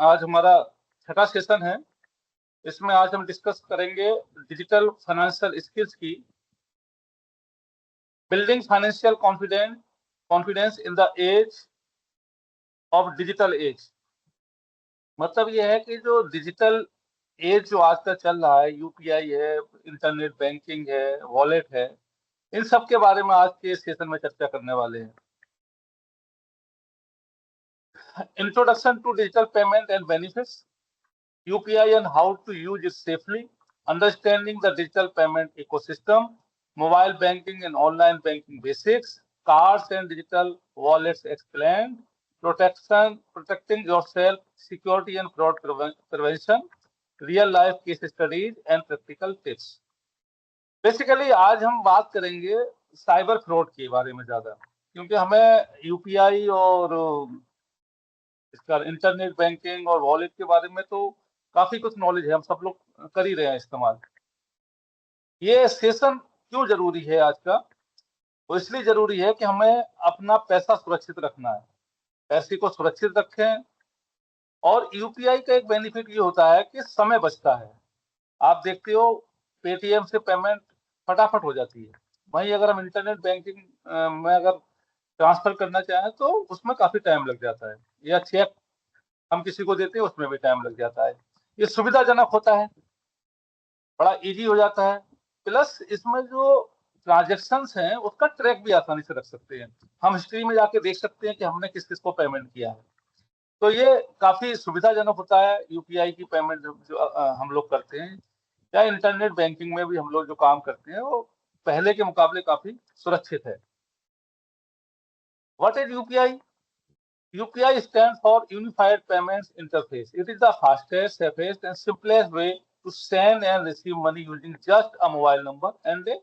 आज हमारा छठा सेशन है। इसमें आज हम डिस्कस करेंगे डिजिटल फाइनेंशियल स्किल्स की, building financial confidence in the age of digital age. मतलब यह है कि जो डिजिटल एज जो आजकल चल रहा है, यूपीआई है, इंटरनेट बैंकिंग है, वॉलेट है, इन सब के बारे में आज के सेशन में चर्चा करने वाले हैं। Introduction to digital payment and benefits, UPI and how to use it safely, understanding the digital payment ecosystem, mobile banking and online banking basics, cards and digital wallets explained, protecting yourself, security and fraud prevention, real life case studies and practical tips. Basically आज हम बात करेंगे cyber fraud के बारे में ज्यादा, क्योंकि हमें यूपीआई और इसका इंटरनेट बैंकिंग और वॉलेट के बारे में तो काफी कुछ नॉलेज है, हम सब लोग कर ही रहे हैं इस्तेमाल। ये सेशन क्यों जरूरी है आज का? वो इसलिए जरूरी है कि हमें अपना पैसा सुरक्षित रखना है, पैसे को सुरक्षित रखें। और यूपीआई का एक बेनिफिट ये होता है कि समय बचता है। आप देखते हो पेटीएम से पेमेंट फटाफट हो जाती है, वहीं अगर हम इंटरनेट बैंकिंग में अगर ट्रांसफर करना चाहें तो उसमें काफी टाइम लग जाता है, या चेक हम किसी को देते हैं उसमें भी टाइम लग जाता है। ये सुविधाजनक होता है, बड़ा इजी हो जाता है। प्लस इसमें जो ट्रांजेक्शन्स हैं उसका ट्रैक भी आसानी से रख सकते हैं, हम हिस्ट्री में जाके देख सकते हैं कि हमने किस किस को पेमेंट किया है। तो ये काफी सुविधाजनक होता है यूपीआई की पेमेंट जो हम लोग करते हैं, या इंटरनेट बैंकिंग में भी हम लोग जो काम करते हैं वो पहले के मुकाबले काफी सुरक्षित है। What is UPI? UPI stands for Unified Payments Interface. It is the fastest, safest, and simplest way to send and receive money using just a mobile number and a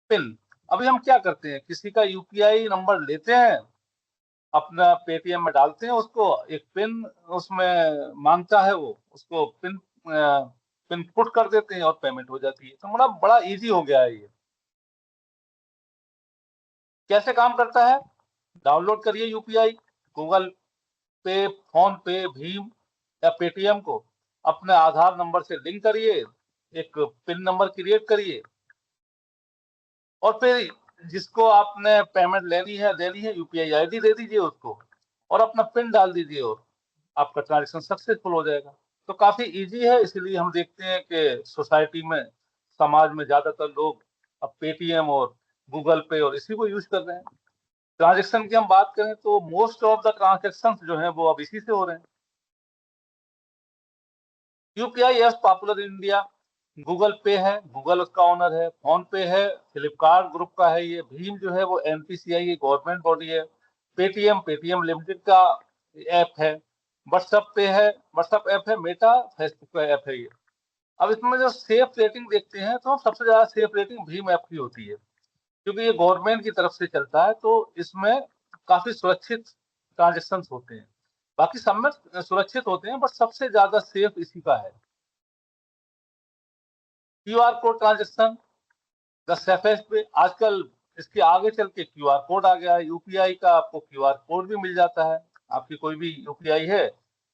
PIN. अभी हम क्या करते हैं, किसी का यूपीआई नंबर लेते हैं, अपना पेटीएम में डालते हैं, उसको एक पिन उसमें मांगता है, वो उसको पिन पुट कर देते हैं और पेमेंट हो जाती है। तो बड़ा बड़ा इजी हो गया है ये। कैसे काम करता है? डाउनलोड करिए यूपीआई, गूगल पे, फोन पे, भीम या पेटीएम को अपने आधार नंबर से लिंक करिए, एक पिन नंबर क्रिएट करिए, और फिर जिसको आपने पेमेंट देनी है यूपीआई आईडी दे दीजिए उसको, और अपना पिन डाल दीजिए, और आपका ट्रांजेक्शन सक्सेसफुल हो जाएगा। तो काफी इजी है, इसलिए हम देखते हैं कि सोसाइटी में, समाज में ज्यादातर लोग अब पेटीएम और गूगल पे और इसी को यूज कर रहे हैं। ट्रांजेक्शन की हम बात करें तो मोस्ट ऑफ द ट्रांजेक्शन जो है वो अब इसी से हो रहे हैं। UPI apps popular in India, Google पे है, गूगल उसका ओनर है, फोन पे है, फ्लिपकार्ट ग्रुप का है, ये भीम जो है वो एनपीसीआई गवर्नमेंट बॉडी है, पेटीएम पेटीएम लिमिटेड का ऐप है, व्हाट्सएप पे है, व्हाट्सएप ऐप है, मेटा फेसबुक का ऐप है ये। अब इसमें जो सेफ रेटिंग देखते हैं तो सबसे ज्यादा सेफ रेटिंग भीम ऐप की होती है, क्योंकि ये गवर्नमेंट की तरफ से चलता है, तो इसमें काफी सुरक्षित ट्रांजेक्शन होते हैं। बाकी सब में सुरक्षित होते हैं, बट सबसे ज्यादा सेफ इसी का है। QR code transaction the safest way. आजकल इसके आगे चल के क्यूआर कोड आ गया है यूपीआई का, आपको क्यूआर कोड भी मिल जाता है। आपकी कोई भी यूपीआई है,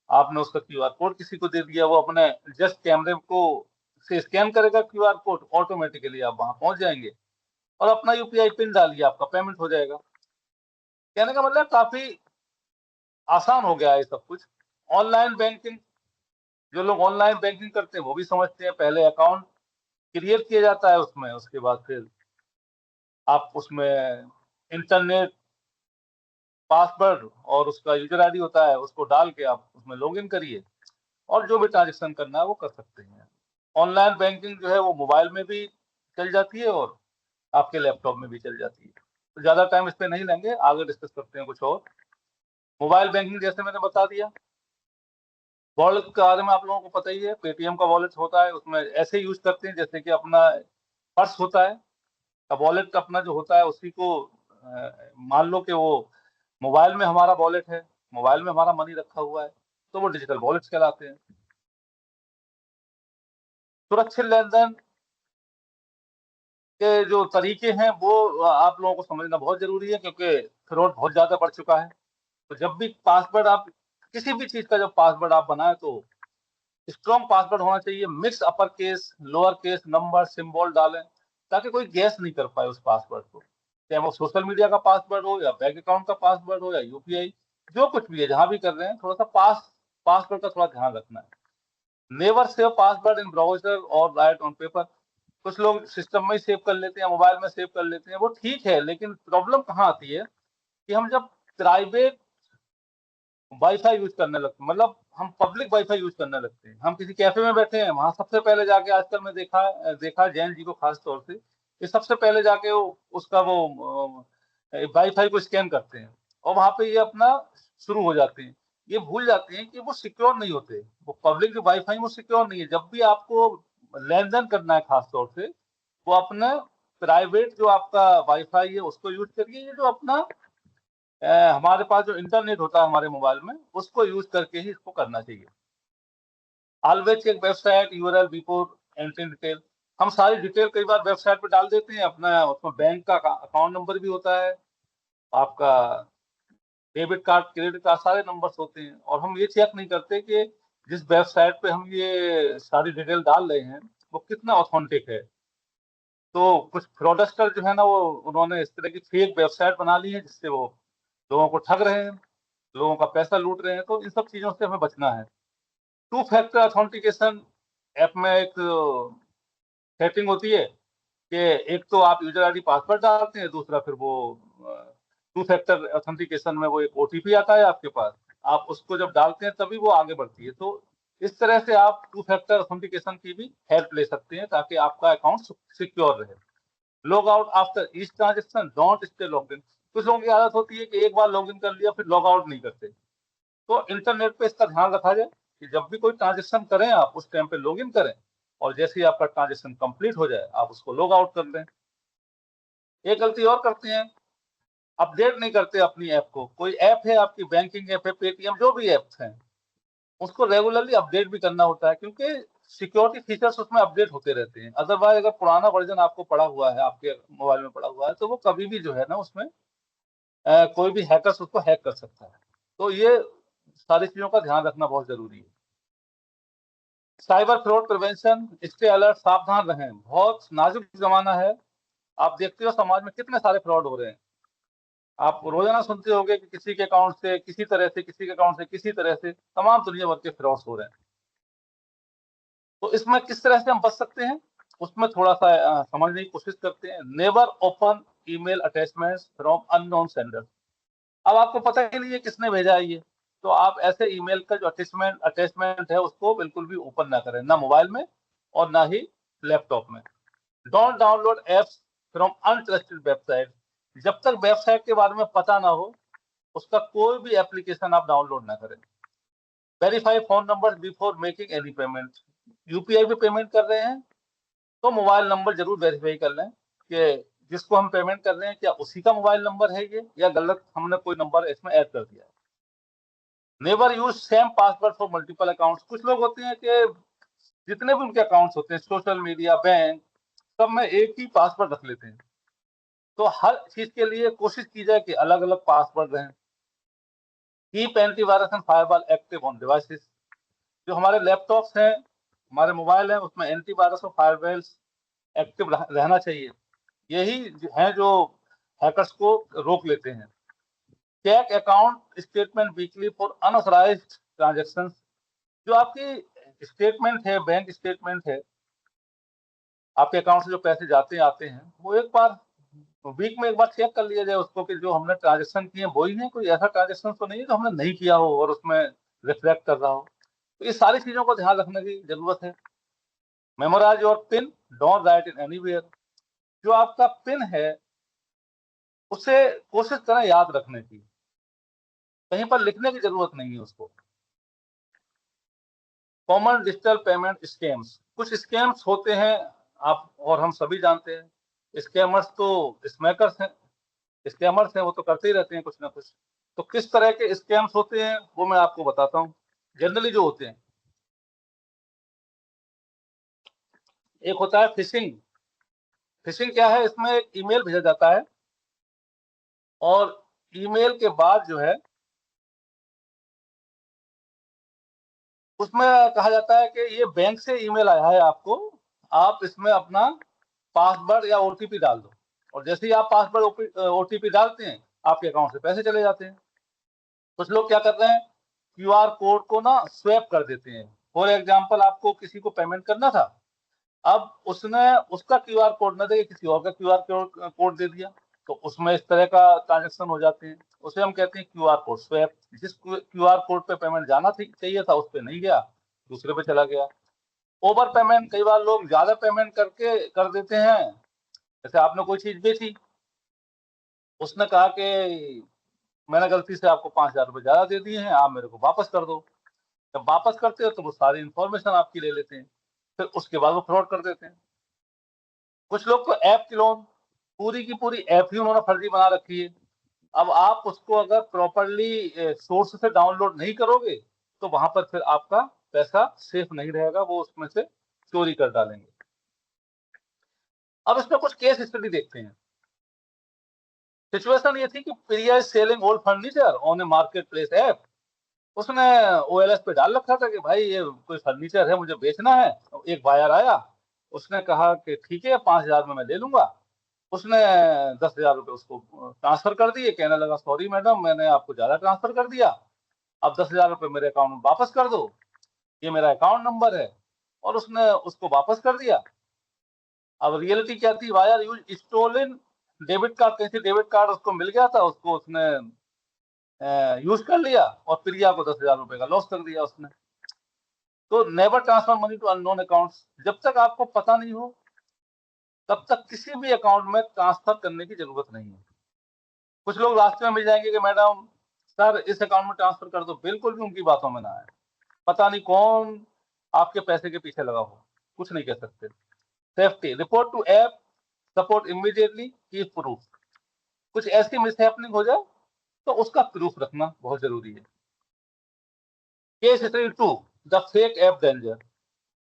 आपने उसका क्यूआर कोड किसी को दे दिया, वो अपने जस्ट कैमरे को से स्कैन करेगा क्यूआर कोड, ऑटोमेटिकली आप वहां पहुंच जाएंगे और अपना यूपीआई पिन डालिए, आपका पेमेंट हो जाएगा। कहने का मतलब काफी आसान हो गया है सब कुछ। ऑनलाइन बैंकिंग, जो लोग ऑनलाइन बैंकिंग करते हैं वो भी समझते हैं, पहले अकाउंट क्रिएट किया जाता है उसमें, उसके बाद फिर आप उसमें इंटरनेट पासवर्ड और उसका यूजर आईडी होता है, उसको डाल के आप उसमें लॉगिन करिए और जो भी ट्रांजेक्शन करना है वो कर सकते हैं। ऑनलाइन बैंकिंग जो है वो मोबाइल में भी चल जाती है और आपके लैपटॉप में भी चल जाती है। तो ज्यादा टाइम इस पे नहीं लेंगे, आगे डिस्कस करते हैं कुछ और। मोबाइल बैंकिंग जैसे मैंने बता दिया। वॉलेट के बारे में आप लोगों को पता ही है, पेटीएम का वॉलेट होता है, उसमें ऐसे यूज करते हैं जैसे कि अपना पर्स होता है। वॉलेट अपना जो होता है उसी को मान लो कि वो मोबाइल में हमारा वॉलेट है, मोबाइल में हमारा मनी रखा हुआ है, तो वो डिजिटल वॉलेट्स कहलाते हैं। सुरक्षित लेन देन के जो तरीके हैं वो आप लोगों को समझना बहुत जरूरी है, क्योंकि फ्रॉड बहुत ज्यादा बढ़ चुका है। तो जब भी पासवर्ड आप किसी भी चीज का जब पासवर्ड आप बनाए तो स्ट्रॉन्ग पासवर्ड होना चाहिए, mix upper case lower case number symbol डालें ताकि कोई गैस नहीं कर पाए उस पासवर्ड को, चाहे वो सोशल मीडिया का पासवर्ड हो या बैंक अकाउंट का पासवर्ड हो या यूपीआई, जो कुछ भी है जहां भी कर रहे हैं थोड़ा सा पासवर्ड का थोड़ा ध्यान रखना है। नेवर सेव पासवर्ड इन ब्राउजर और राइट ऑन पेपर। कुछ लोग सिस्टम में ही सेव कर लेते हैं, मोबाइल में सेव कर लेते हैं, वो ठीक है, लेकिन प्रॉब्लम कहाँ आती है कि हम जब प्राइवेट वाईफाई यूज करने लगते हैं, मतलब हम पब्लिक वाईफाई यूज करने लगते हैं, हम किसी कैफे में बैठे हैं, वहां सबसे पहले जाके आजकल मैं देखा जैन जी को खास तौर से, ये सबसे पहले जाके उसका वो वाईफाई को स्कैन करते हैं और वहां पे ये अपना शुरू हो जाते हैं। ये भूल जाते हैं कि वो सिक्योर नहीं होते, वो पब्लिक जो वाईफाई वो सिक्योर नहीं है। जब भी आपको लेन देन करना है खास तौर से, वो अपने प्राइवेट जो आपका वाईफाई है उसको यूज करिए। ये जो अपना हमारे पास जो इंटरनेट होता है हमारे मोबाइल में, उसको यूज करके ही इसको करना चाहिए। Always check website URL before entering detail. हम सारी डिटेल कई बार वेबसाइट पे डाल देते हैं अपना, उसमें बैंक का अकाउंट नंबर भी होता है, आपका डेबिट कार्ड क्रेडिट कार्ड सारे नंबर्स होते हैं, और हम ये चेक नहीं करते कि जिस वेबसाइट पे हम ये सारी डिटेल डाल रहे हैं वो कितना ऑथेंटिक है। तो कुछ फ्रॉडस्टर जो है ना, वो उन्होंने इस तरह की फेक वेबसाइट बना ली है जिससे वो लोगों को ठग रहे हैं, लोगों का पैसा लूट रहे हैं। तो इन सब चीजों से हमें बचना है। टू फैक्टर ऑथेंटिकेशन ऐप में एक सेटिंग होती है कि एक तो आप यूजर आईडी पासवर्ड डालते हैं, दूसरा फिर वो टू फैक्टर ऑथेंटिकेशन में वो एक ओटीपी आता है आपके पास, आप उसको जब डालते हैं तभी वो आगे बढ़ती है। तो इस तरह से आप टू फैक्टर ऑथेंटिकेशन की भी हेल्प ले सकते हैं ताकि आपका अकाउंट सिक्योर रहे। Log out after each transaction, don't stay log in. कुछ लोगों की आदत होती है कि एक बार लॉग इन कर लिया फिर लॉग आउट नहीं करते। तो इंटरनेट पे इसका ध्यान रखा जाए कि जब भी कोई ट्रांजेक्शन करें आप उस टाइम पे लॉग इन करें, और जैसे ही आपका ट्रांजेक्शन कंप्लीट हो जाए आप उसको लॉग आउट कर लें। एक गलती और करते हैं, अपडेट नहीं करते अपनी ऐप को। कोई ऐप है आपकी, बैंकिंग ऐप है, पेटीएम, जो भी ऐप्स हैं, उसको रेगुलरली अपडेट भी करना होता है क्योंकि सिक्योरिटी फीचर्स उसमें अपडेट होते रहते हैं। अदरवाइज अगर पुराना वर्जन आपको पड़ा हुआ है, आपके मोबाइल में पड़ा हुआ है, तो वो कभी भी जो है ना उसमें कोई भी हैकर्स उसको हैक कर सकता है। तो ये सारी चीजों का ध्यान रखना बहुत जरूरी है। साइबर फ्रॉड प्रिवेंशन, इसके अलर्ट, सावधान रहें, बहुत नाजुक जमाना है। आप देखते हो समाज में कितने सारे फ्रॉड हो रहे हैं। आप रोजाना सुनते होंगे कि किसी के अकाउंट से किसी तरह से, किसी के अकाउंट से किसी तरह से, तमाम दुनिया भर के फ्रॉड्स हो रहे हैं। तो इसमें किस तरह से हम बच सकते हैं, उसमें थोड़ा सा समझने की कोशिश करते हैं। Never open email attachments from unknown sender. अब आपको पता ही नहीं है किसने भेजा है ये, तो आप ऐसे ईमेल का जो अटैचमेंट है उसको बिल्कुल भी ओपन ना करें, ना मोबाइल में और ना ही लैपटॉप में। Don't download apps from untrusted website. जब तक वेबसाइट के बारे में पता ना हो उसका कोई भी एप्लीकेशन आप डाउनलोड ना करें। Verify phone number before making any payment. UPI पे पेमेंट कर रहे हैं तो मोबाइल नंबर जरूर वेरीफाई कर लें कि जिसको हम पेमेंट कर रहे हैं क्या उसी का मोबाइल नंबर है ये, या गलत हमने कोई नंबर इसमें ऐड कर दिया है। Never use same password for multiple accounts. कुछ लोग होते हैं कि जितने भी उनके अकाउंट्स होते हैं, सोशल मीडिया, बैंक, सब में एक ही पासवर्ड रख लेते हैं। तो हर चीज के लिए कोशिश की जाए कि अलग अलग पासवर्ड रहें। Keep antivirus and firewall active on devices. जो हमारे लैपटॉप्स हैं, हमारे मोबाइल हैं, उसमें एंटीवायरस और फायरवॉल्स एक्टिव रहना चाहिए। यही है जो हैकर्स को रोक लेते हैं। Check account statement weekly for unauthorised transaction. जो आपकी स्टेटमेंट है, बैंक स्टेटमेंट है, आपके अकाउंट से जो पैसे जाते आते हैं, वो एक बार वीक में एक बार चेक कर लिया जाए उसको कि जो हमने ट्रांजेक्शन किए हैं वही है, कोई ऐसा ट्रांजेक्शन तो नहीं है जो हमने नहीं किया हो और उसमें रिफ्लेक्ट कर रहा हो। तो ये सारी चीजों को ध्यान रखने की जरूरत है। Memorise your PIN, don't write in anywhere. जो आपका पिन है उसे कोशिश करें याद रखने की, कहीं पर लिखने की जरूरत नहीं है उसको। कॉमन डिजिटल पेमेंट स्कैम्स, कुछ स्कैम्स होते हैं, आप और हम सभी जानते हैं। स्कैमर्स तो स्मैकर्स हैं, स्कैमर्स हैं, वो तो करते ही रहते हैं कुछ ना कुछ। तो किस तरह के स्कैम्स होते हैं वो मैं आपको बताता हूँ। जनरली जो होते हैं, एक होता है फिशिंग। फिशिंग क्या है, इसमें एक ईमेल भेजा जाता है और ईमेल के बाद जो है उसमें कहा जाता है कि ये बैंक से ईमेल आया है आपको, आप इसमें अपना पासवर्ड या ओटीपी डाल दो, और जैसे ही आप पासवर्ड ओटीपी डालते हैं आपके अकाउंट से पैसे चले जाते हैं। कुछ लोग क्या कर रहे हैं, क्यूआर कोड को ना स्वैप कर देते हैं। फॉर एग्जांपल, आपको किसी को पेमेंट करना था, अब उसने उसका क्यूआर कोड न दे किसी और का क्यूआर कोड दे दिया, तो उसमें इस तरह का ट्रांजेक्शन हो जाते हैं। उसे हम कहते हैं क्यूआर कोड स्वैप। जिस क्यूआर कोड पे पेमेंट जाना चाहिए था उस पे नहीं गया, दूसरे पे चला गया। ओवर पेमेंट, कई बार लोग ज्यादा पेमेंट करके कर देते हैं। जैसे आपने कोई चीज बेची, उसने कहा कि मैंने गलती से आपको 5,000 रुपये ज्यादा दे दिए हैं, आप मेरे को वापस कर दो। जब वापस करते हो तो वो सारी इंफॉर्मेशन आपकी ले लेते हैं, फिर उसके बाद वो फ्रॉड कर देते हैं। कुछ लोग तो ऐप की लोन, पूरी की पूरी ऐप ही उन्होंने फर्जी बना रखी है। अब आप उसको अगर प्रॉपरली सोर्स से डाउनलोड नहीं करोगे तो वहां पर फिर आपका पैसा सेफ नहीं रहेगा, वो उसमें से चोरी कर डालेंगे। अब इसमें कुछ केस स्टडी देखते हैं। सिचुएशन ये थी कि Priya is selling old furniture on a market place app. उसने ओएलएस पे डाल रखा था कि भाई ये कोई फर्नीचर है, मुझे बेचना है। एक बायर आया, उसने कहा कि ठीक है 5,000 में मैं ले लूंगा। उसने 10,000 रुपये उसको ट्रांसफर कर दिए, कहने लगा सॉरी मैडम, मैंने आपको ज्यादा ट्रांसफर कर दिया, अब 10,000 रुपये मेरे अकाउंट में वापस कर दो, ये मेरा अकाउंट नंबर है। और उसने उसको वापस कर दिया। अब रियलिटी क्या थी, wire use stolen debit card, कहीं से डेबिट कार्ड उसको मिल गया था, उसको उसने यूज कर लिया और प्रिया को 10,000 रुपये का लॉस कर दिया उसने। तो never transfer money to unknown accounts. जब तक आपको पता नहीं हो तब तक किसी भी अकाउंट में ट्रांसफर करने की जरूरत नहीं है। कुछ लोग रास्ते में मिल जाएंगे कि मैडम सर इस अकाउंट में ट्रांसफर कर दो, बिल्कुल भी उनकी बातों में ना आए। पता नहीं कौन आपके पैसे के पीछे लगा हो, कुछ नहीं कह सकते। Safety, report to app support immediately, keep proof. कुछ ऐसी मिसहैपनिंग हो जाए तो उसका प्रूफ रखना बहुत जरूरी है। Case history 2, the fake app danger.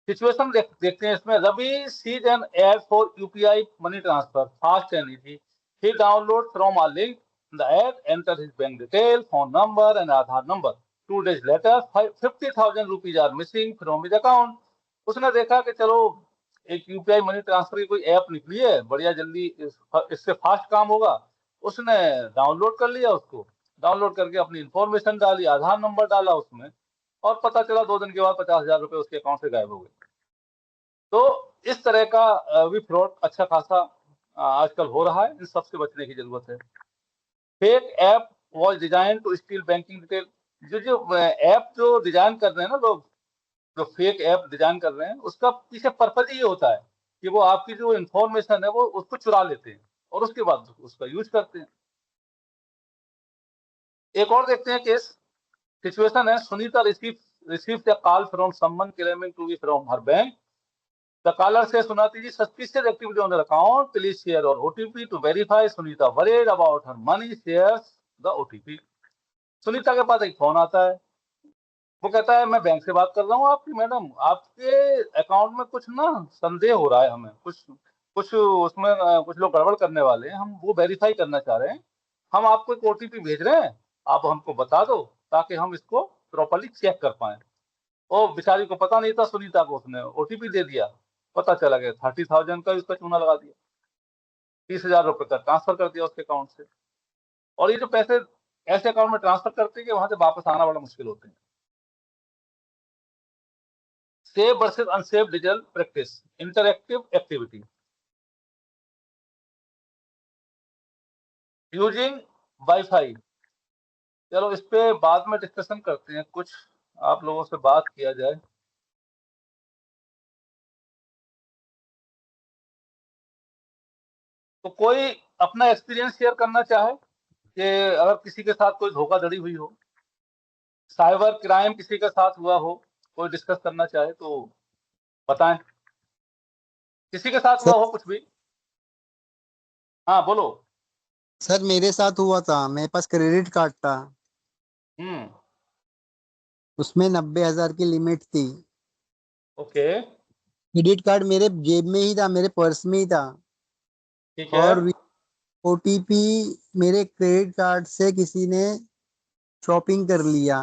Situation देखते हैं इसमें। Ravi sees an ad for UPI money transfer fast and easy. He download from a link the ad, enter his bank detail, phone number and Aadhaar number. 2 days later 50,000 rupees are missing from his account. उसने देखा कि चलो एक UPI money transfer की कोई app निकली है, बढ़िया, जल्दी इससे फास्ट काम होगा। उसने डाउनलोड कर लिया, उसको डाउनलोड करके अपनी इंफॉर्मेशन डाली, आधार नंबर डाला उसमें, और पता चला 2 दिन के बाद 50,000 रुपये उसके अकाउंट से गायब हो गए। तो इस तरह का भी फ्रॉड अच्छा खासा आजकल हो रहा है, इन सबसे बचने की जरूरत है। Fake app was design to steal banking detail. जो ऐप जो डिजाइन कर रहे हैं ना लोग, जो फेक ऐप डिजाइन कर रहे हैं, उसका पीछे पर्पज ये होता है कि वो आपकी जो इंफॉर्मेशन है वो उसको चुरा लेते हैं और उसके बाद उसका यूज करते हैं। एक और देखते हैं केस। सिचुएशन है, Sunita received a call from someone claiming to be from her bank. The caller says, Sunati ji, suspicious activity on her account. Please share your OTP to verify. Sunita worried about her money, shares the OTP. Sunita के पास एक phone आता है, वो कहता है मैं bank से बात कर रहा हूँ आपकी मैडम, आपके अकाउंट में कुछ ना संदेह हो रहा है, हमें कुछ कुछ उसमें कुछ लोग गड़बड़ करने वाले हैं, हम वो वेरीफाई करना चाह रहे हैं। हम आपको एक ओटीपी भेज रहे हैं, आप हमको बता दो ताकि हम इसको प्रॉपरली चेक कर पाए। ओ बेचारी को पता नहीं था, सुनीता को उसने ओटीपी दे दिया, पता चला गया 30,000 का उसका चूना लगा दिया, 30,000 रुपये का ट्रांसफर कर दिया उसके अकाउंट से। और ये जो पैसे ऐसे अकाउंट में ट्रांसफर करते हैं कि वहां से वापस आना बड़ा मुश्किल होते हैं। Safe versus unsafe digital practice, interactive activity, using wifi. चलो इस पे बाद में डिस्कशन करते हैं, कुछ आप लोगों से बात किया जाए। तो कोई अपना एक्सपीरियंस शेयर करना चाहे कि अगर किसी के साथ कोई धोखाधड़ी हुई हो, साइबर क्राइम किसी के साथ हुआ हो, कोई डिस्कस करना चाहे तो बताएं। किसी के साथ हुआ सर हो कुछ भी? हाँ बोलो। सर मेरे साथ हुआ था। मेरे पास क्रेडिट कार्ड था, हम्म। उसमें 90,000 की लिमिट थी। ओके। क्रेडिट कार्ड मेरे जेब में ही था, मेरे पर्स में ही था। ठीक है। और ओटीपी मेरे क्रेडिट कार्ड से किसी ने शॉपिंग कर लिया,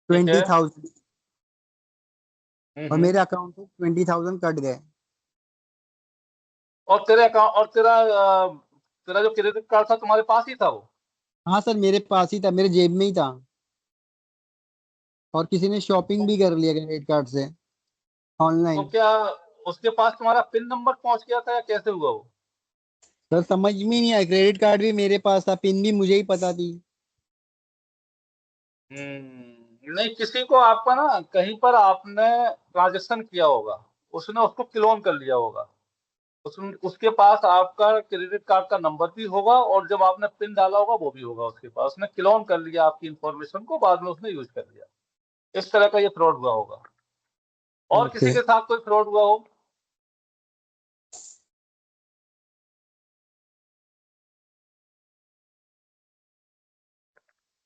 ठीक है। 20,000। और मेरे अकाउंट से 20,000 कट गए। और तेरे अकाउंट और तेरा जो क्रेडिट कार्ड था तुम्हारे पास ही था वो? हाँ सर, मेरे पास ही था, मेरे जेब में ही था। और किसी ने शॉपिंग तो, भी कर लिया क्रेडिट कार्ड से तो ऑनलाइन। क्या उसके पास तुम्हारा पिन नंबर पहुंच गया था या कैसे हुआ वो? सर समझ में नहीं आया, क्रेडिट कार्ड भी मेरे पास था, पिन भी मुझे ही पता थी। नहीं, किसी को आपका ना कहीं पर आपने ट्रांजेक्शन किया होगा, उसने उसको क्लोन कर लिया होगा। उसके पास आपका क्रेडिट कार्ड का नंबर भी होगा और जब आपने पिन डाला होगा वो भी होगा उसके पास। उसने क्लोन कर लिया आपकी इंफॉर्मेशन को, बाद में उसने यूज कर लिया। इस तरह का ये फ्रॉड हुआ होगा। और किसी ओके। के साथ कोई फ्रॉड हुआ हो?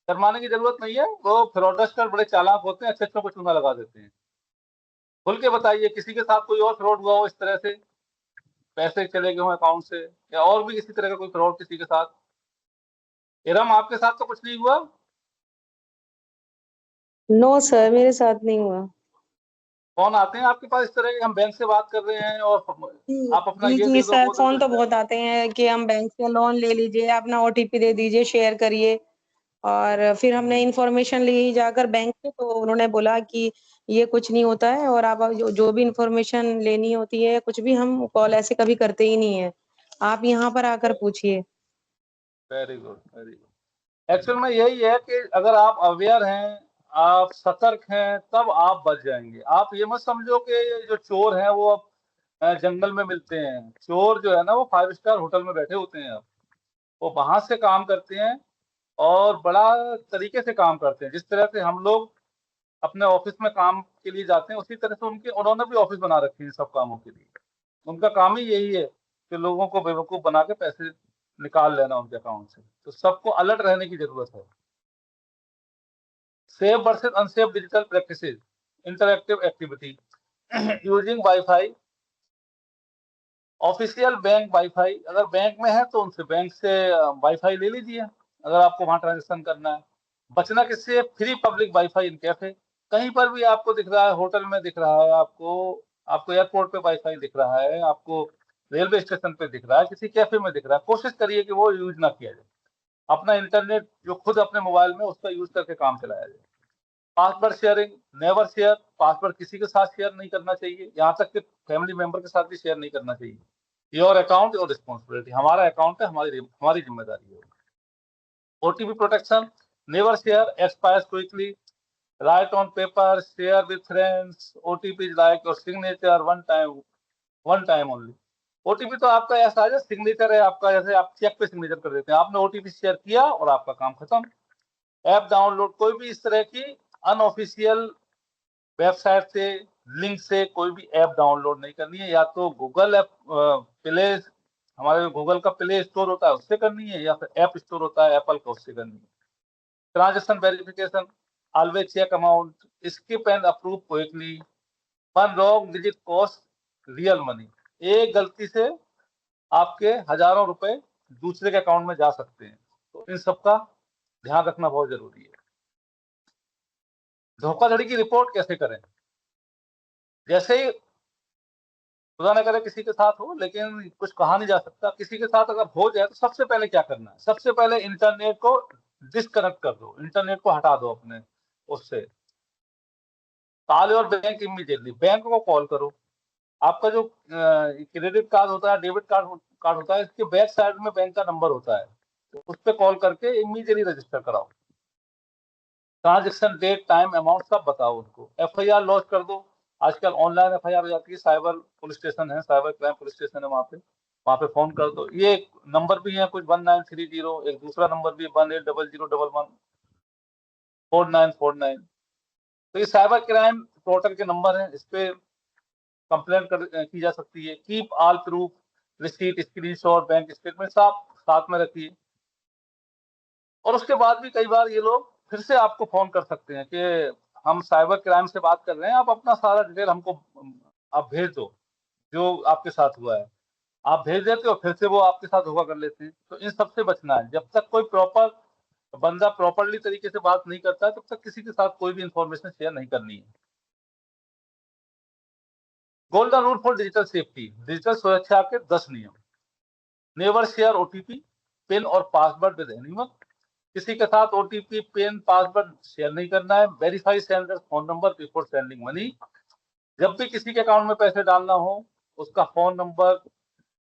शर्माने की जरूरत नहीं है, वो फ्रॉडस्टर बड़े चालाक होते हैं, अच्छे अच्छे को चूना लगा देते हैं। खुल के बताइए, किसी के साथ कोई और फ्रॉड हुआ हो इस तरह से, पैसे चले गए हो अकाउंट से, या और भी किसी तरह का कोई फ्रॉड किसी के साथ? इरम, आपके साथ तो कुछ नहीं हुआ? नो सर, मेरे साथ नहीं हुआ। फोन आते हैं आपके पास इस तरह के, हम बैंक से बात कर रहे हैं और जी आप अपना जी ये जी दे दो सर, वो दे दो फोन इस तो तरह? बहुत आते हैं कि हम बैंक से लोन ले लीजिए, अपना ओटीपी दे दीजिए, शेयर करिए। और फिर हमने हम्म, इंफॉर्मेशन ली जाकर बैंक से, तो उन्होंने बोला कि ये कुछ नहीं होता है, और आप जो भी इंफॉर्मेशन लेनी होती है, कुछ भी, हम कॉल ऐसे कभी करते ही नहीं है, आप यहाँ पर आकर पूछिए। Very good, very good. Actual में यही है कि अगर आप अवेयर हैं, आप सतर्क हैं, तब आप बच जाएंगे। आप ये मत समझो कि ये जो चोर हैं वो अब जंगल में मिलते हैं। चोर जो है ना, वो 5 स्टार होटल में बैठे होते हैं। अब वो वहां से काम करते हैं और बड़ा तरीके से काम करते हैं। जिस तरह से हम लोग अपने ऑफिस में काम के लिए जाते हैं, उसी तरह से उन्होंने भी ऑफिस बना रखे हैं सब कामों के लिए। उनका काम ही यही है कि लोगों को बेवकूफ बना के पैसे निकाल लेना उनके अकाउंट से। तो सबको अलर्ट रहने की जरूरत है। Safe versus unsafe digital practices, interactive activity, using wifi, official bank wifi. अगर बैंक में है तो उनसे बैंक से वाईफाई ले लीजिए, अगर आपको वहां ट्रांजेक्शन करना है। बचना किससे? फ्री पब्लिक वाईफाई इन कैफे। कहीं पर भी आपको दिख रहा है, होटल में दिख रहा है आपको, आपको एयरपोर्ट पे वाईफाई दिख रहा है, आपको रेलवे स्टेशन पे दिख रहा है, किसी कैफे में दिख रहा है, कोशिश करिए कि वो यूज ना किया जाए। अपना इंटरनेट जो खुद अपने मोबाइल में, उसका यूज करके काम चलाया जाए। Password sharing, never share. Password किसी के साथ शेयर नहीं करना चाहिए, यहाँ तक कि फैमिली मेंबर के साथ भी शेयर नहीं करना चाहिए। योर अकाउंट योर रिस्पॉन्सिबिलिटी, हमारा अकाउंट है, हमारी हमारी जिम्मेदारी है। OTP protection, never share expires quickly, right on paper, share with friends, OTP like your signature, one time only. OTP तो आपका ऐसा है, सिग्नेचर है आपका, जैसे आप चेक पे सिग्नेचर कर देते हैं, आपने ओटीपी शेयर किया और आपका काम खत्म। ऐप डाउनलोड, कोई भी इस तरह की अनऑफिशियल वेबसाइट से, लिंक से कोई भी ऐप डाउनलोड नहीं करनी है। या तो गूगल ऐप प्ले, हमारे गूगल का प्ले स्टोर होता है उससे करनी है, या फिर ऐप स्टोर होता है एप्पल का, उससे करनी है। Transaction verification, always check amount, skip and approve quickly, one wrong digit cost real money. एक गलती से आपके हजारों रुपए दूसरे के अकाउंट में जा सकते हैं। तो इन सब का ध्यान रखना बहुत जरूरी है। धोखाधड़ी की रिपोर्ट कैसे करें? जैसे ही, खुदा न करे किसी के साथ हो, लेकिन कुछ कहा नहीं जा सकता, किसी के साथ अगर हो जाए तो सबसे पहले क्या करना है? सबसे पहले इंटरनेट को डिस्कनेक्ट कर दो, इंटरनेट को हटा दो अपने उससे। कॉल और बैंक इमीडिएटली, बैंक को कॉल करो। आपका जो क्रेडिट कार्ड होता है, डेबिट कार्ड होता है, इसके बैक साइड में बैंक का नंबर होता है, तो उस पर कॉल करके इमीडिएटली रजिस्टर कराओ। ट्रांजेक्शन डेट, टाइम, अमाउंट सब बताओ उनको। एफआईआर लॉन्च कर दो। आजकल ऑनलाइन एफआईआर हो जाती है, साइबर पुलिस स्टेशन है, साइबर क्राइम पुलिस स्टेशन है, वहाँ पे फोन कर दो। ये एक नंबर भी है कुछ 1930, एक दूसरा नंबर भी 1800114949। तो ये साइबर क्राइम पोर्टल के नंबर है, इस पे कंप्लेंट की जा सकती है। Keep all proof, receipt, screenshot, bank statement सब साथ में रखिए। और उसके बाद भी कई बार ये लोग फिर से आपको फोन कर सकते हैं कि हम साइबर क्राइम से बात कर रहे हैं, आप अपना सारा डिटेल हमको आप भेज दो, जो आपके साथ हुआ है। आप भेज देते हो, फिर से वो आपके साथ धोखा कर लेते हैं। तो इन सबसे बचना है। जब तक कोई प्रॉपर बंदा प्रॉपरली तरीके से बात नहीं करता है, तब तक किसी के साथ कोई भी इंफॉर्मेशन शेयर नहीं करनी है। Golden rule for digital safety, digital सुरक्षा के 10 नियम। नेवर शेयर ओटीपी, पिन और पासवर्ड विद एनीवन। किसी के साथ ओटीपी, पिन, पासवर्ड शेयर नहीं करना है। Verify sender phone number before sending money. जब भी किसी के अकाउंट में पैसे डालना हो, उसका फोन नंबर,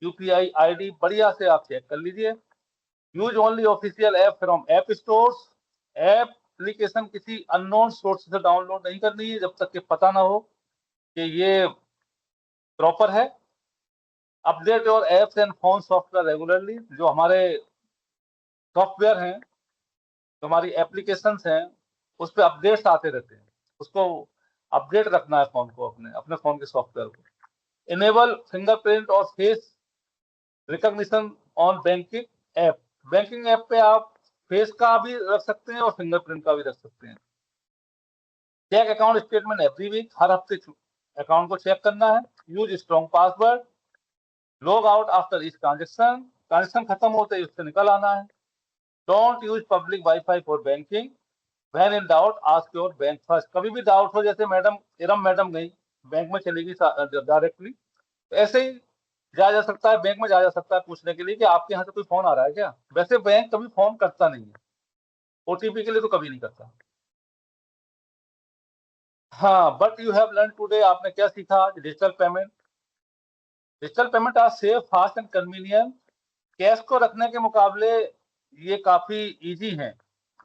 यूपीआई आईडी बढ़िया से आप चेक कर लीजिए। Use only official app from app stores. Application किसी अननोन सोर्स से डाउनलोड नहीं करनी है जब तक कि पता ना हो कि ये प्रॉपर है। Update your apps and phone software regularly. जो हमारे सॉफ्टवेयर हैं, जो हमारी एप्लीकेशंस हैं, उस पर अपडेट्स आते रहते हैं, उसको अपडेट रखना है फोन को, अपने फोन के सॉफ्टवेयर को। इनेबल फिंगरप्रिंट और face recognition on banking app. Banking app पे आप फेस का भी रख सकते हैं और फिंगरप्रिंट का भी रख सकते हैं। Check account statement every week, हर हफ्ते अकाउंट को चेक करना है। Use strong password. Log out after each transaction, transaction खत्म होते ही उससे निकल आना है। Don't use public WiFi for banking. When in doubt ask your bank first. कभी भी डाउट हो, जैसे मैडम इरम मैडम गई बैंक में चली गई डायरेक्टली, तो ऐसे ही जाया जा सकता है, बैंक में जाया जा सकता है पूछने के लिए कि आपके यहाँ से कोई फोन आ रहा है क्या। वैसे बैंक कभी फोन करता नहीं है, ओटीपी के लिए तो कभी नहीं करता। हाँ, but you have learn today, आपने क्या सीखा आज? Digital payment. Digital payment are safe, fast and convenient. Cash को रखने के मुकाबले ये काफी इजी है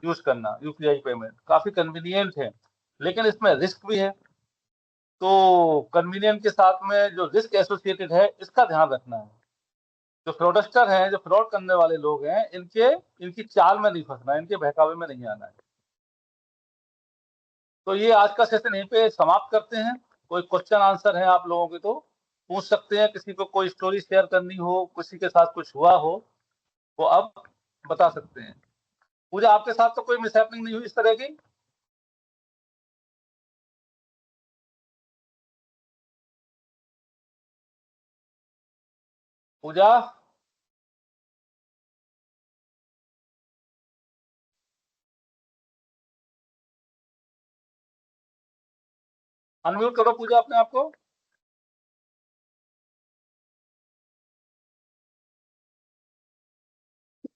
यूज करना। यूपीआई पेमेंट काफी कन्वीनियंट है, लेकिन इसमें रिस्क भी है। तो कन्वीनियंट के साथ में जो रिस्क एसोसिएटेड है, इसका ध्यान रखना है। जो फ्रॉडस्टर हैं, जो फ्रॉड करने वाले लोग हैं, इनकी चाल में नहीं फंसना है, इनके बहकावे में नहीं आना है। तो ये आज का सेशन यहीं पे समाप्त करते हैं। कोई क्वेश्चन आंसर है आप लोगों के तो पूछ सकते हैं। किसी को कोई स्टोरी शेयर करनी हो, किसी के साथ कुछ हुआ हो, वो अब बता सकते हैं। पूजा, आपके साथ तो कोई मिसहैपनिंग नहीं हुई इस तरह की? पूजा, अनम्यूट करो पूजा अपने आप को।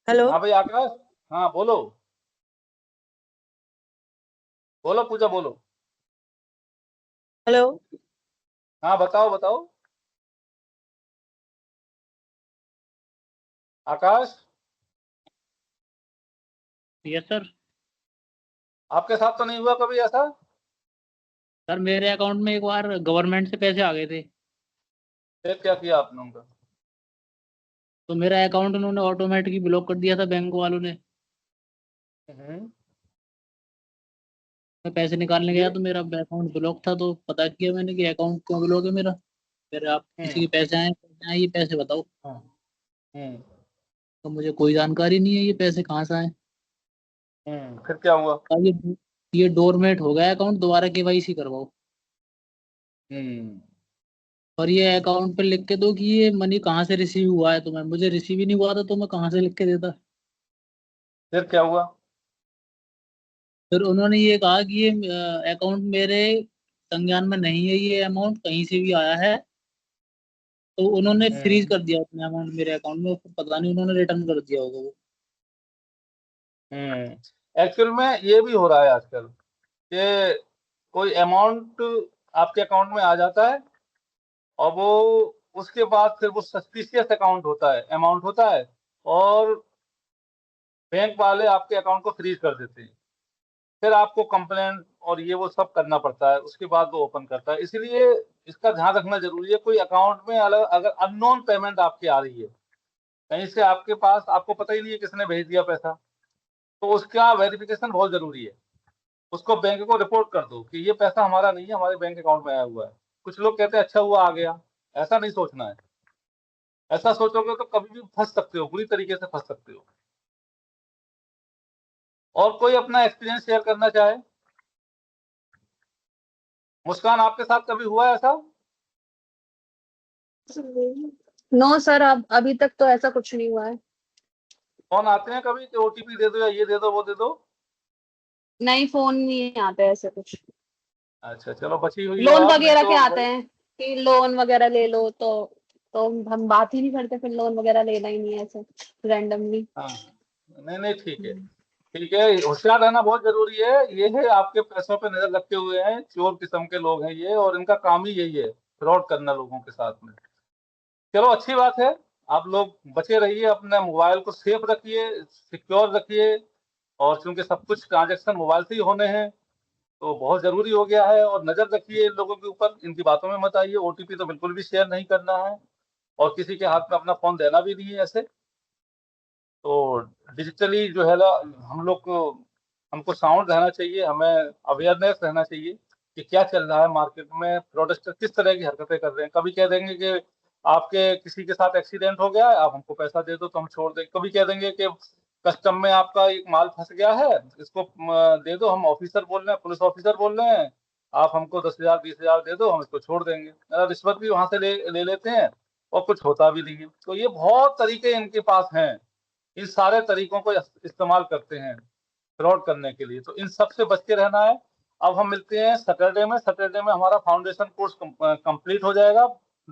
हेलो। हाँ भाई आकाश, हाँ बोलो, बोलो पूजा बोलो। हेलो। हाँ बताओ बताओ आकाश, यस सर। आपके साथ तो नहीं हुआ कभी ऐसा? सर मेरे अकाउंट में एक बार गवर्नमेंट से पैसे आ गए थे, फिर क्या किया आपने उनका? तो मेरा अकाउंट उन्होंने ऑटोमेटिकली ब्लॉक कर दिया था बैंक वालों ने। मैं पैसे निकालने गया ये तो मेरा अकाउंट ब्लॉक था, तो पता किया मैंने कि अकाउंट क्यों ब्लॉक है मेरा। फिर आप किसी के पैसे आए ये पैसे बताओ, तो मुझे कोई जानकारी नहीं है ये पैसे कहाँ से आए। फिर क्या हुआ? अब ये डोरमेट हो गया अकाउंट, दोबारा केवाईसी करवाओ और ये अकाउंट पे लिख के दो कि ये मनी कहाँ से रिसीव हुआ है। तो मैं मुझे रिसीव ही नहीं हुआ था, तो मैं कहाँ से लिख के देता। फिर क्या हुआ? फिर उन्होंने ये कहा कि ये अकाउंट मेरे संज्ञान में नहीं है, ये अमाउंट कहीं से भी आया है। तो उन्होंने फ्रीज कर दिया अपने अमाउंट मेरे अकाउंट में, फिर पता नहीं उन्होंने रिटर्न कर दिया होगा वो। एक्चुअल में ये भी हो रहा है आजकल कि कोई अमाउंट आपके अकाउंट में आ जाता है, और वो उसके बाद फिर वो सस्पिशियस अकाउंट होता है, अमाउंट होता है, और बैंक वाले आपके अकाउंट को फ्रीज कर देते हैं। फिर आपको कंप्लेंट और ये वो सब करना पड़ता है, उसके बाद वो ओपन करता है। इसलिए इसका ध्यान रखना जरूरी है। कोई अकाउंट में अलग अगर अननोन पेमेंट आपकी आ रही है कहीं से आपके पास, आपको पता ही नहीं है किसने भेज दिया पैसा, तो उसका वेरिफिकेशन बहुत जरूरी है। उसको बैंक को रिपोर्ट कर दो कि ये पैसा हमारा नहीं है, हमारे बैंक अकाउंट में आया हुआ है। कुछ लोग कहते हैं अच्छा हुआ आ गया, ऐसा नहीं सोचना है। ऐसा सोचोगे तो कभी भी फंस सकते हो, बुरी तरीके से फंस सकते हो। और कोई अपना एक्सपीरियंस शेयर करना चाहे? मुस्कान, आपके साथ कभी हुआ है ऐसा? नो सर, अब अभी तक तो ऐसा कुछ नहीं हुआ है। फोन आते हैं कभी कि ओटीपी दे दो या ये दे दो वो दे दो? नहीं, फोन नहीं आते ऐसे कुछ। अच्छा चलो, बची हुई हो लोन आप, नहीं वगैरह के तो आते हैं। कि लोन वगैरह ले लो, तो हम बात ही नहीं करते, फिर लोन वगैरह लेना ही नहीं है ऐसे रैंडमली। हाँ, नहीं नहीं ठीक है, ठीक है, होशियार रहना बहुत जरूरी है। ये है आपके पैसों पे नजर रखे हुए हैं, चोर किस्म के लोग हैं ये, और इनका काम ही यही है, फ्रॉड करना लोगों के साथ में। चलो अच्छी बात है, आप लोग बचे रहिए, अपने मोबाइल को सेफ रखिए, सिक्योर रखिए, और चूंकि सब कुछ ट्रांजेक्शन मोबाइल से ही होने हैं तो बहुत जरूरी हो गया है। और नजर रखिए इन लोगों के ऊपर, इनकी बातों में मत आइए, ओटीपी तो बिल्कुल भी शेयर नहीं करना है, और किसी के हाथ में अपना फोन देना भी नहीं है ऐसे। तो डिजिटली जो है ना, हम लोग को, हमको साउंड रहना चाहिए, हमें अवेयरनेस रहना चाहिए कि क्या चल रहा है मार्केट में, फ्रॉडस्टर किस तरह की हरकतें कर रहे हैं। कभी कह देंगे कि आपके किसी के साथ एक्सीडेंट हो गया है, आप हमको पैसा दे दो तो हम छोड़ देंगे। कभी कह देंगे कि कस्टम में आपका एक माल फंस गया है, इसको दे दो, हम ऑफिसर बोल रहे हैं, पुलिस ऑफिसर बोल रहे हैं, आप हमको 10,000 20,000 दे दो, हम इसको छोड़ देंगे। रिश्वत भी वहां से ले लेते हैं, और कुछ होता भी नहीं है। तो ये बहुत तरीके इनके पास हैं, इन सारे तरीकों को इस्तेमाल करते हैं फ्रॉड करने के लिए, तो इन सब से बच के रहना है। अब हम मिलते हैं सैटरडे में। सैटरडे में हमारा फाउंडेशन कोर्स कंप्लीट हो जाएगा।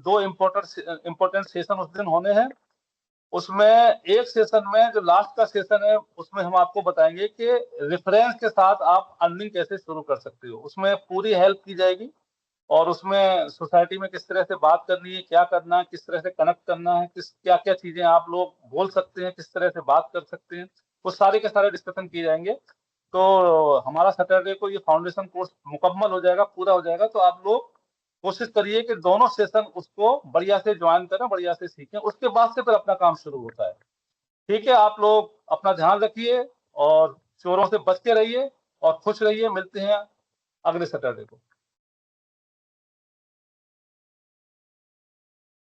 2 इम्पोर्टेंट सेशन उस दिन होने हैं। उसमें एक सेशन में, जो लास्ट का सेशन है, उसमें हम आपको बताएंगे कि रेफरेंस के साथ आप अर्निंग कैसे शुरू कर सकते हो। उसमें पूरी हेल्प की जाएगी, और उसमें सोसाइटी में किस तरह से बात करनी है, क्या करना है, किस तरह से कनेक्ट करना है, किस क्या क्या चीजें आप लोग बोल सकते हैं, किस तरह से बात कर सकते हैं, वो सारे के सारे डिस्कशन किए जाएंगे। तो हमारा सैटरडे को ये फाउंडेशन कोर्स मुकम्मल हो जाएगा, पूरा हो जाएगा। तो आप लोग कोशिश करिए कि दोनों सेशन उसको बढ़िया से ज्वाइन करें, बढ़िया से सीखें, उसके बाद से फिर अपना काम शुरू होता है। ठीक है, आप लोग अपना ध्यान रखिए, और चोरों से बच के रहिए, और खुश रहिए। मिलते हैं अगले सैटरडे को।